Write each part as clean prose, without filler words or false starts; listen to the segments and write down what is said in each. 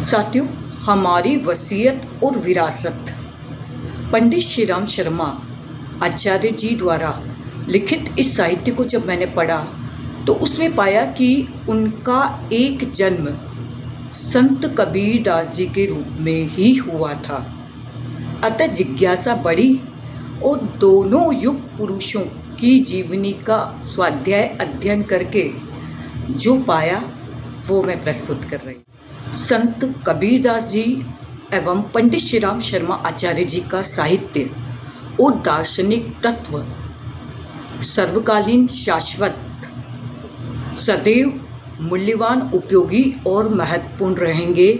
साथियों, हमारी वसीयत और विरासत। पंडित श्रीराम शर्मा आचार्य जी द्वारा लिखित इस साहित्य को जब मैंने पढ़ा तो उसमें पाया कि उनका एक जन्म संत कबीर दास जी के रूप में ही हुआ था। अतः जिज्ञासा बढ़ी और दोनों युग पुरुषों की जीवनी का स्वाध्याय अध्ययन करके जो पाया वो मैं प्रस्तुत कर रही हूँ। संत कबीर दास जी एवं पंडित श्रीराम शर्मा आचार्य जी का साहित्य और दार्शनिक तत्व सर्वकालीन, शाश्वत, सदैव मूल्यवान, उपयोगी और महत्वपूर्ण रहेंगे।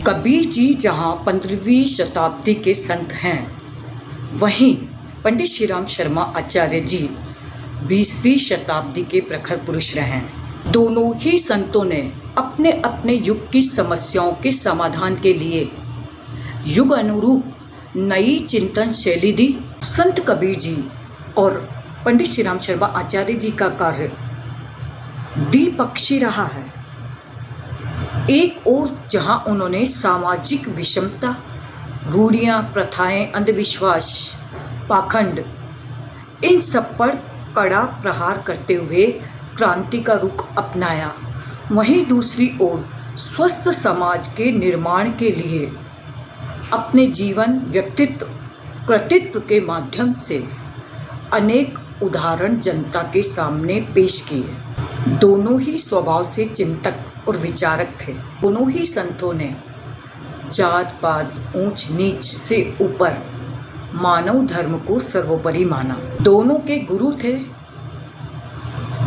कबीर जी जहाँ 15वीं शताब्दी के संत हैं, वहीं पंडित श्रीराम शर्मा आचार्य जी 20वीं शताब्दी के प्रखर पुरुष रहे। दोनों ही संतों ने अपने अपने युग की समस्याओं के समाधान के लिए युग अनुरूप नई चिंतन शैली दी। संत कबीर जी और पंडित श्रीराम शर्मा आचार्य जी का कार्य द्विपक्षीय रहा है। एक ओर जहां उन्होंने सामाजिक विषमता, रूढ़ियां, प्रथाएं, अंधविश्वास, पाखंड, इन सब पर कड़ा प्रहार करते हुए क्रांति का रुख अपनाया, वहीं दूसरी ओर स्वस्थ समाज के निर्माण के लिए अपने जीवन, व्यक्तित्व, कृतित्व के माध्यम से अनेक उदाहरण जनता के सामने पेश किए। दोनों ही स्वभाव से चिंतक और विचारक थे। दोनों ही संतों ने जात पात, ऊंच नीच से ऊपर मानव धर्म को सर्वोपरि माना। दोनों के गुरु थे।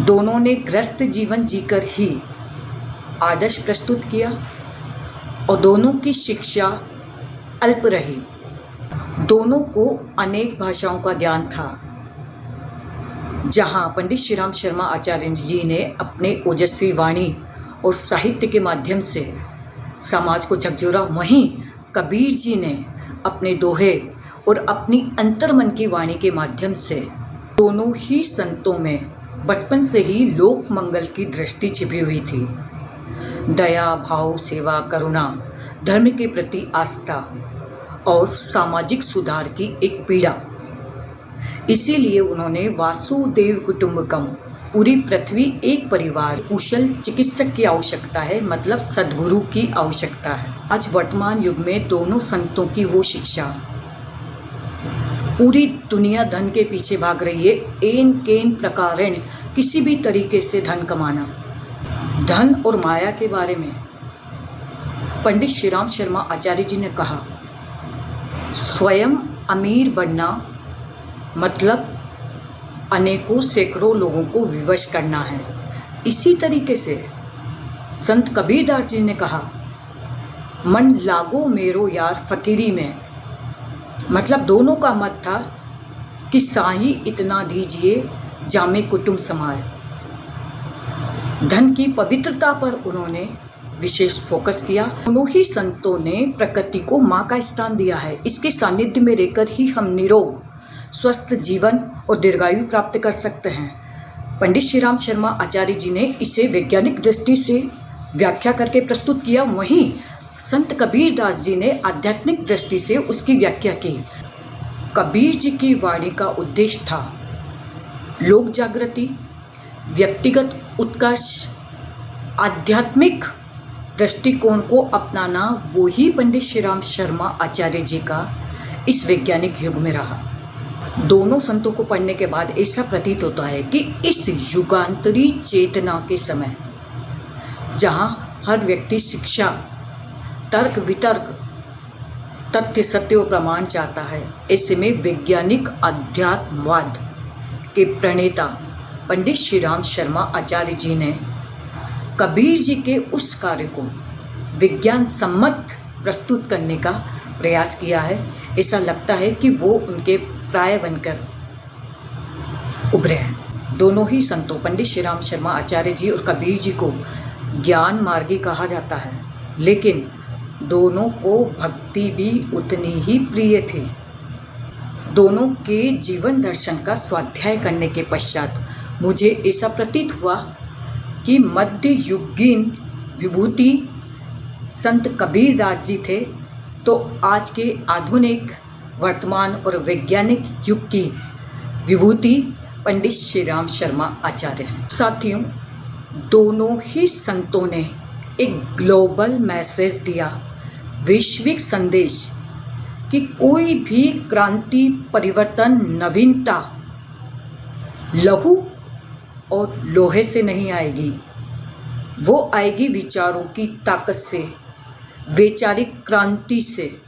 दोनों ने गृहस्थ जीवन जीकर ही आदर्श प्रस्तुत किया और दोनों की शिक्षा अल्प रही। दोनों को अनेक भाषाओं का ज्ञान था। जहां पंडित श्रीराम शर्मा आचार्य जी ने अपने ओजस्वी वाणी और साहित्य के माध्यम से समाज को झकझोरा, वहीं कबीर जी ने अपने दोहे और अपनी अंतर्मन की वाणी के माध्यम से दोनों ही संतों में बचपन से ही लोक मंगल की दृष्टि छिपी हुई थी। दया भाव, सेवा, करुणा, धर्म के प्रति आस्था और सामाजिक सुधार की एक पीड़ा। इसीलिए उन्होंने वासुदेव कुटुंबकम, पूरी पृथ्वी एक परिवार, कुशल चिकित्सक की आवश्यकता है, मतलब सद्गुरु की आवश्यकता है। आज वर्तमान युग में दोनों संतों की वो शिक्षा, पूरी दुनिया धन के पीछे भाग रही है। एन केन प्रकारेण किसी भी तरीके से धन कमाना। धन और माया के बारे में पंडित श्रीराम शर्मा आचार्य जी ने कहा, स्वयं अमीर बनना मतलब अनेकों सैकड़ों लोगों को विवश करना है। इसी तरीके से संत कबीर दास जी ने कहा, मन लागो मेरो यार फकीरी में, मतलब दोनों का मत था कि साईं इतना दीजिए जामे कुटुंब समाए। धन की पवित्रता पर उन्होंने विशेष फोकस किया। दोनों ही संतों ने प्रकृति को माँ का स्थान दिया है। इसके सानिध्य में रहकर ही हम निरोग, स्वस्थ जीवन और दीर्घायु प्राप्त कर सकते हैं। पंडित श्रीराम शर्मा आचार्य जी ने इसे वैज्ञानिक दृष्टि से व्याख्या करके प्रस्तुत किया, वहीं संत कबीर दास जी ने आध्यात्मिक दृष्टि से उसकी व्याख्या की। कबीर जी की वाणी का उद्देश्य था लोक जागृति, व्यक्तिगत उत्कर्ष, आध्यात्मिक दृष्टिकोण को अपनाना। वो ही पंडित श्रीराम शर्मा आचार्य जी का इस वैज्ञानिक युग में रहा। दोनों संतों को पढ़ने के बाद ऐसा प्रतीत होता है कि इस युगांतरी चेतना के समय, जहाँ हर व्यक्ति शिक्षा, तर्क वितर्क, तथ्य सत्य और प्रमाण चाहता है, ऐसे में वैज्ञानिक अध्यात्मवाद के प्रणेता पंडित श्रीराम शर्मा आचार्य जी ने कबीर जी के उस कार्य को विज्ञान सम्मत प्रस्तुत करने का प्रयास किया है। ऐसा लगता है कि वो उनके प्राय बनकर उभरे हैं। दोनों ही संतों, पंडित श्रीराम शर्मा आचार्य जी और कबीर जी को ज्ञान मार्गी कहा जाता है, लेकिन दोनों को भक्ति भी उतनी ही प्रिय थी। दोनों के जीवन दर्शन का स्वाध्याय करने के पश्चात मुझे ऐसा प्रतीत हुआ कि मध्य युगीन विभूति संत कबीरदास जी थे, तो आज के आधुनिक वर्तमान और वैज्ञानिक युग की विभूति पंडित श्री राम शर्मा आचार्य हैं। साथियों, दोनों ही संतों ने एक ग्लोबल मैसेज दिया, वैश्विक संदेश, कि कोई भी क्रांति, परिवर्तन, नवीनता लहू और लोहे से नहीं आएगी, वो आएगी विचारों की ताकत से, वैचारिक क्रांति से।